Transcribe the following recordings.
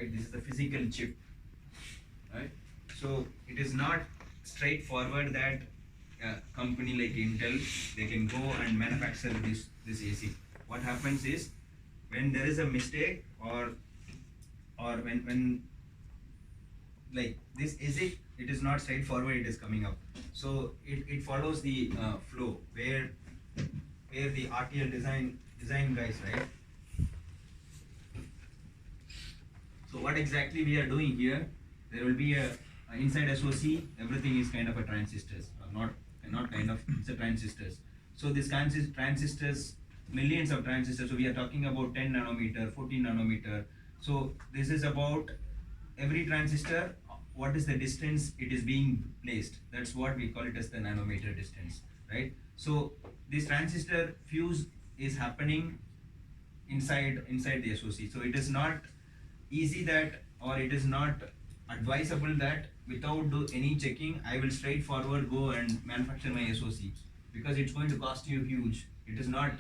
right? This is the physical chip, right? So it is not straightforward that a company like Intel, they can go and manufacture this AC. What happens is, when there is a mistake, or when like this ASIC, it is not straightforward, it is coming up. So it follows the flow where the RTL design guys, right? So what exactly we are doing here, there will be a inside SoC, everything is kind of a transistors, not kind of, it's a transistors. So this transistors, millions of transistors, so we are talking about 10 nanometer, 14 nanometer. So this is about every transistor, what is the distance it is being placed, that's what we call it as the nanometer distance, right? So this transistor fuse is happening inside the SoC. So it is not easy that, or it is not advisable that without do any checking I will straightforward go and manufacture my SoC, because it's going to cost you huge. It is not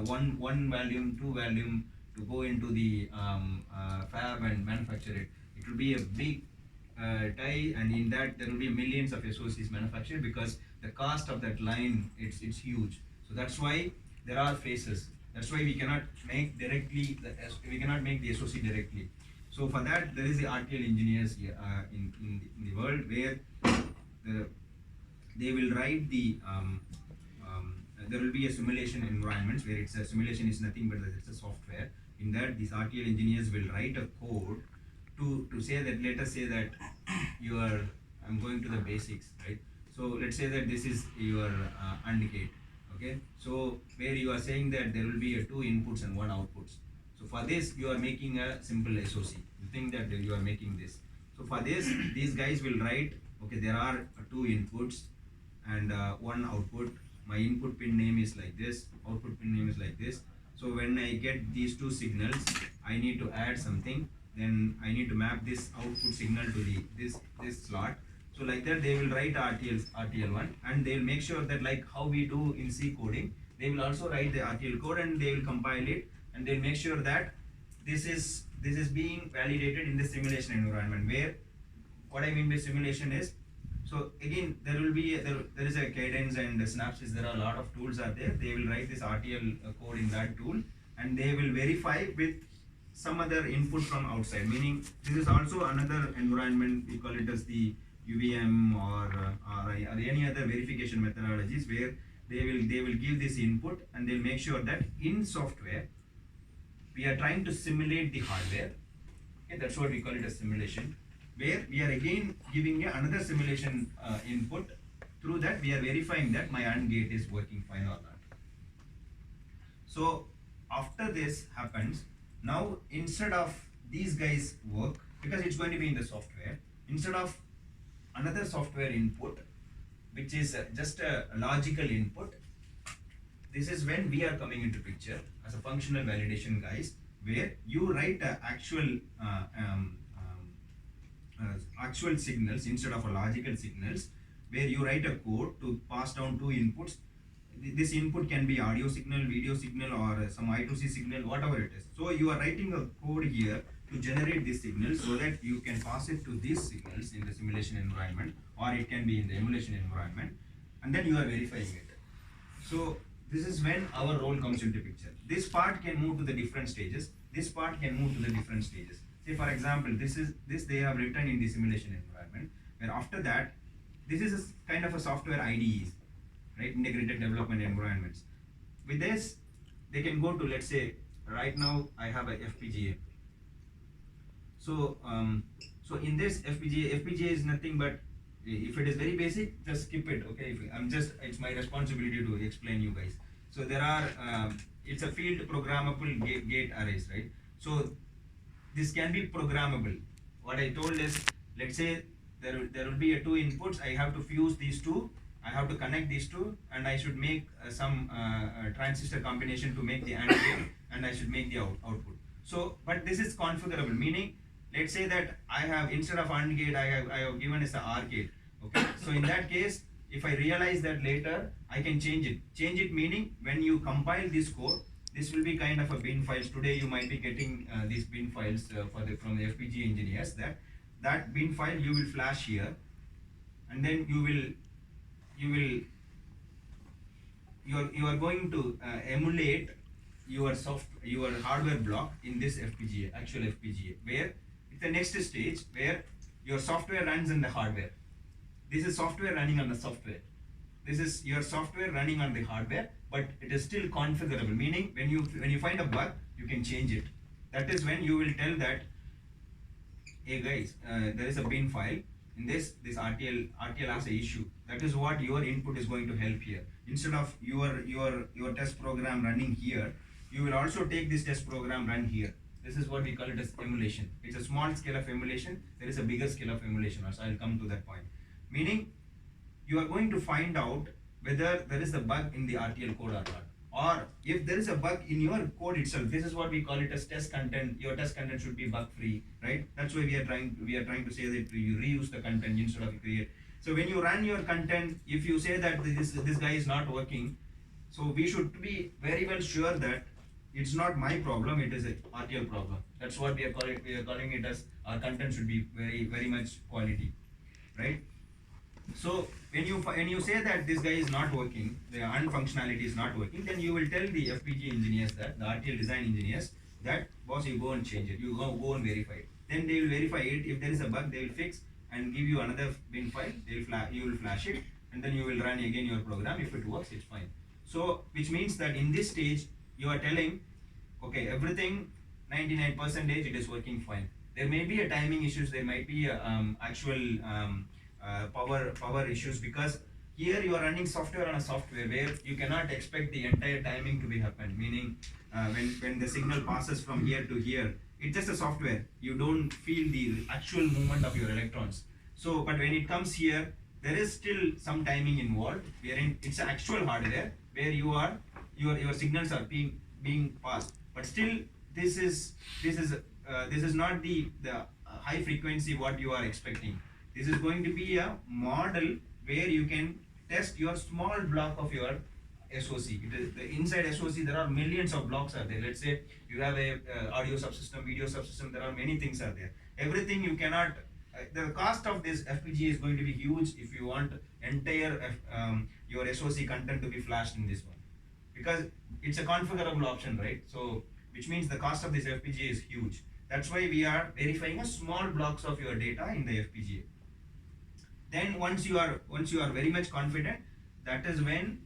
one volume, two volume to go into the fab and manufacture it. It will be a big die, and in that there will be millions of SoCs manufactured, because the cost of that line, it's huge. So that's why there are phases. That's why we cannot make directly we cannot make the SoC directly. So for that, there is the RTL engineers here, in the world, where they will write the there will be a simulation environments where it's a simulation is nothing but it's a software. In that, these RTL engineers will write a code to say that, let us say that you are, I'm going to the basics, right? So let's say that this is your AND gate, okay? So where you are saying that there will be a 2 inputs and 1 outputs. So for this, you are making a simple SoC. You think that you are making this. So for this, these guys will write, okay, there are 2 inputs and 1 output. My input pin name is like this, output pin name is like this. So when I get these 2 signals, I need to add something. Then I need to map this output signal to the this slot. So like that, they will write RTL1, and they will make sure that, like how we do in C coding, they will also write the RTL code, and they will compile it, and they'll make sure that this is being validated in the simulation environment. Where, what I mean by simulation is, so again there will be there is a cadence and synapses. There are a lot of tools are there. They will write this RTL code in that tool, and they will verify with some other input from outside. Meaning, this is also another environment, we call it as the UVM or any other verification methodologies, where they will give this input, and they'll make sure that in software we are trying to simulate the hardware. Okay, that's what we call it as simulation, where we are again giving another simulation input. Through that, we are verifying that my AND gate is working fine or not. So after this happens, now instead of these guys work, because it's going to be in the software, instead of another software input, which is just a logical input, this is when we are coming into picture as a functional validation guys, where you write actual signals instead of a logical signals, where you write a code to pass down 2 inputs. This input can be audio signal, video signal, or some I2C signal, whatever it is. So you are writing a code here to generate this signal, so that you can pass it to these signals in the simulation environment, or it can be in the emulation environment, and then you are verifying it. So this is when our role comes into picture. This part can move to the different stages. This part can move to the different stages. Say for example, this they have written in the simulation environment, where after that, this is a kind of a software IDEs, right? Integrated development environments. With this, they can go to, let's say, right now I have a FPGA. So so in this FPGA is nothing but, if it is very basic, just skip it, okay? It's my responsibility to explain you guys. So there are it's a field programmable gate arrays, right? So this can be programmable. What I told is, let's say there will be 2 inputs. I have to fuse these 2. I have to connect these 2, and I should make some transistor combination to make the AND gate, and I should make the output. So, but this is configurable, meaning, let's say that I have, instead of AND gate, I have given as the OR gate. Okay. So in that case, if I realize that later, I can change it. Change it meaning, when you compile this code, This will be kind of a bin files. Today you might be getting these bin files from the FPGA engineers. That bin file you will flash here, and then you are going to emulate your hardware block in this FPGA, actual FPGA, where it's the next stage where your software runs in the hardware. This is software running on the software. This is your software running on the hardware, but it is still configurable, meaning when you find a bug, you can change it. That is when you will tell that, hey guys, there is a bin file in this RTL has a issue. That is what your input is going to help here. Instead of your test program running here, you will also take this test program run here. This is what we call it as emulation. It's a small scale of emulation. There is a bigger scale of emulation. So I'll come to that point. Meaning, you are going to find out whether there is a bug in the RTL code or not. Or if there is a bug in your code itself, this is what we call it as test content. Your test content should be bug free, right? That's why we are trying to say that you reuse the content instead of create. So when you run your content, if you say that this guy is not working, so we should be very well sure that it's not my problem, it is a RTL problem. That's what we are calling. We are calling it as our content should be very much quality, right? So when you say that this guy is not working, the unfunctionality is not working, then you will tell the FPGA engineers, that the RTL design engineers, that boss, you go and change it, you go and verify it. Then they will verify it. If there is a bug, they will fix and give you another bin file. You will flash it, and then you will run again your program. If it works, it's fine. So which means that in this stage you are telling, okay, everything 99% it is working fine. There may be a timing issues. There might be a, actual power issues, because here you are running software on a software where you cannot expect the entire timing to be happen, meaning when the signal passes from here to here, it's just a software, you don't feel the actual movement of your electrons. So but when it comes here, there is still some timing involved, wherein it's actual hardware where your signals are being passed, but still this is not the high frequency what you are expecting. This is going to be a model where you can test your small block of your SOC. The inside SOC, there are millions of blocks are there. Let's say you have a audio subsystem, video subsystem, there are many things are there. Everything you cannot, the cost of this FPGA is going to be huge if you want entire your SOC content to be flashed in this one. Because it's a configurable option, right? So, which means the cost of this FPGA is huge. That's why we are verifying a small blocks of your data in the FPGA. Then once you are very much confident, that is when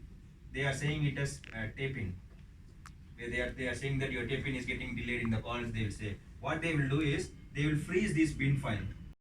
they are saying it as tape in. Where they are saying that your tape in is getting delayed in the calls. They will say what they will do is they will freeze this bin file.